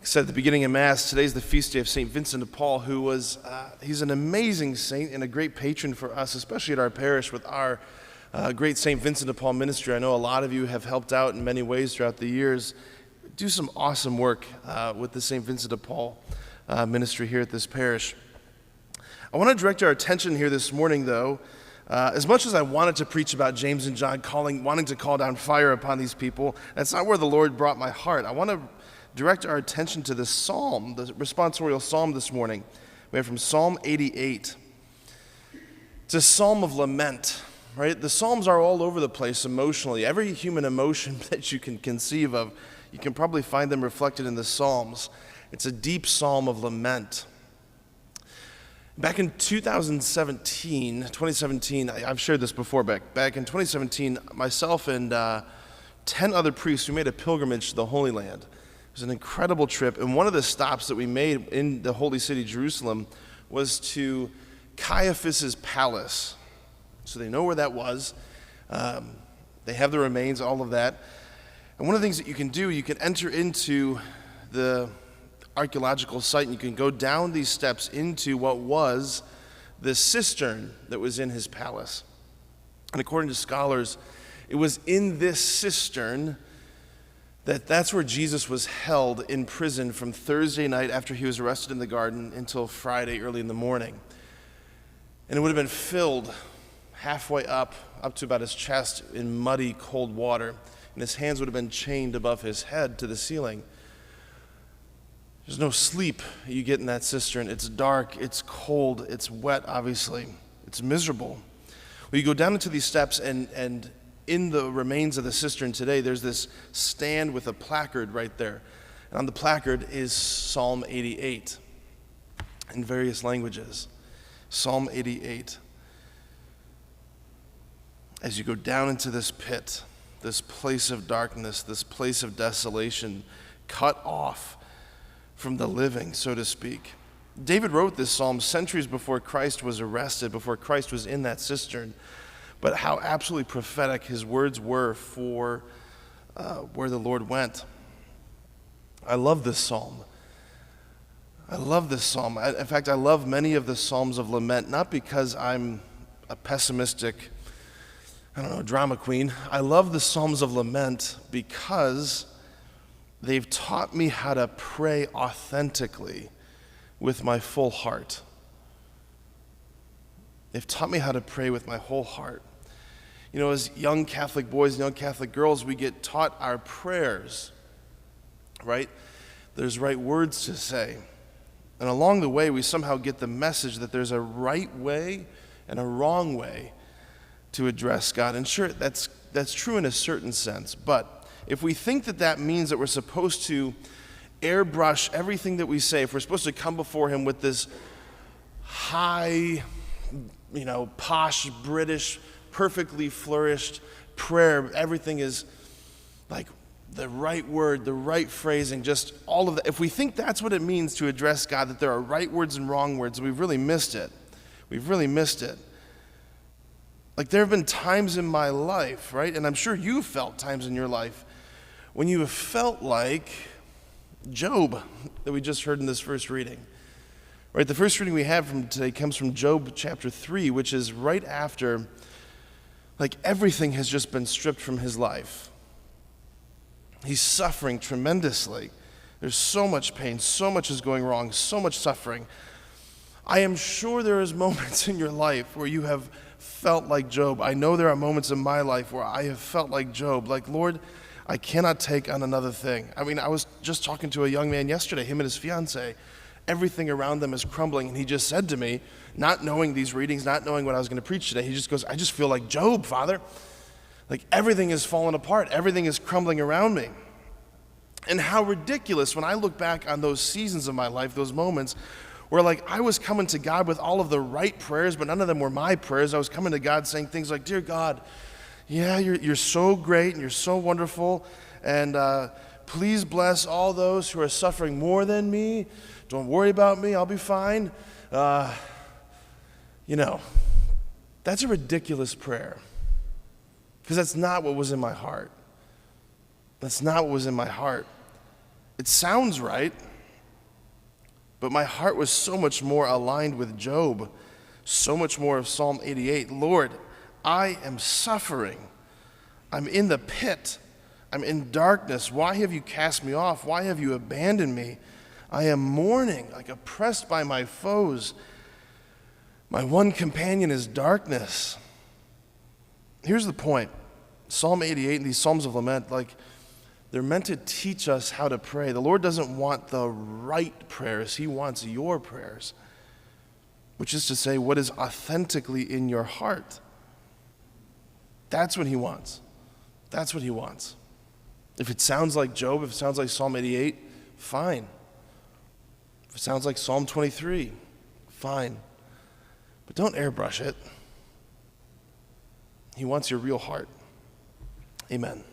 Said at the beginning of Mass, today's the feast day of St. Vincent de Paul, who was, he's an amazing saint and a great patron for us, especially at our parish with our great St. Vincent de Paul ministry. I know a lot of you have helped out in many ways throughout the years. Do some awesome work with the St. Vincent de Paul ministry here at this parish. I want to direct our attention here this morning, though, as much as I wanted to preach about James and John wanting to call down fire upon these people, that's not where the Lord brought my heart. I want to direct our attention to this psalm, the responsorial psalm this morning. We have from Psalm 88. It's a psalm of lament, right? The psalms are all over the place emotionally. Every human emotion that you can conceive of, you can probably find them reflected in the psalms. It's a deep psalm of lament. Back in 2017, I've shared this before, back in 2017, myself and 10 other priests, we made a pilgrimage to the Holy Land. It was an incredible trip, and one of the stops that we made in the holy city, Jerusalem, was to Caiaphas's palace. So they know where that was. They have the remains, all of that. And one of the things that you can do, you can enter into the archaeological site, and you can go down these steps into what was the cistern that was in his palace. And according to scholars, it was in this cistern that's where Jesus was held in prison from Thursday night after he was arrested in the garden until Friday early in the morning. And it would have been filled halfway up to about his chest in muddy, cold water. And his hands would have been chained above his head to the ceiling. There's no sleep you get in that cistern. It's dark, it's cold, it's wet, obviously. It's miserable. Well, you go down into these steps, and in the remains of the cistern today, there's this stand with a placard right there. And on the placard is Psalm 88 in various languages. Psalm 88. As you go down into this pit, this place of darkness, this place of desolation, cut off from the living, so to speak. David wrote this psalm centuries before Christ was arrested, before Christ was in that cistern. But how absolutely prophetic his words were for where the Lord went. I love this psalm. I love this psalm. In fact, I love many of the psalms of lament, not because I'm a pessimistic, drama queen. I love the psalms of lament because they've taught me how to pray authentically with my full heart. They've taught me how to pray with my whole heart. You know, as young Catholic boys and young Catholic girls, we get taught our prayers, right? There's right words to say. And along the way, we somehow get the message that there's a right way and a wrong way to address God. And sure, that's true in a certain sense. But if we think that means that we're supposed to airbrush everything that we say, if we're supposed to come before him with this high, posh, British, perfectly flourished prayer, everything is like the right word, the right phrasing, just all of that. If we think that's what it means to address God, that there are right words and wrong words, we've really missed it. We've really missed it. Like, there have been times in my life, right, and I'm sure you've felt times in your life when you have felt like Job that we just heard in this first reading. Right, the first reading we have from today comes from Job chapter 3, which is right after, like, everything has just been stripped from his life. He's suffering tremendously. There's so much pain, so much is going wrong, so much suffering. I am sure there is moments in your life where you have felt like Job. I know there are moments in my life where I have felt like Job, like, Lord, I cannot take on another thing. I mean, I was just talking to a young man yesterday, him and his fiance. Everything around them is crumbling, and he just said to me, not knowing these readings, not knowing what I was going to preach today, he just goes, I just feel like Job, Father. Like, everything is falling apart. Everything is crumbling around me. And how ridiculous when I look back on those seasons of my life, those moments where, like, I was coming to God with all of the right prayers, but none of them were my prayers. I was coming to God saying things like, dear God, yeah, you're so great and you're so wonderful, and please bless all those who are suffering more than me. Don't worry about me. I'll be fine. That's a ridiculous prayer, because that's not what was in my heart. That's not what was in my heart. It sounds right. But my heart was so much more aligned with Job, so much more of Psalm 88. Lord, I am suffering. I'm in the pit. I'm in darkness. Why have you cast me off? Why have you abandoned me? I am mourning, like oppressed by my foes. My one companion is darkness. Here's the point. Psalm 88 and these Psalms of Lament, they're meant to teach us how to pray. The Lord doesn't want the right prayers. He wants your prayers, which is to say, what is authentically in your heart. That's what he wants. That's what he wants. If it sounds like Job, if it sounds like Psalm 88, fine. If it sounds like Psalm 23, fine. But don't airbrush it. He wants your real heart. Amen.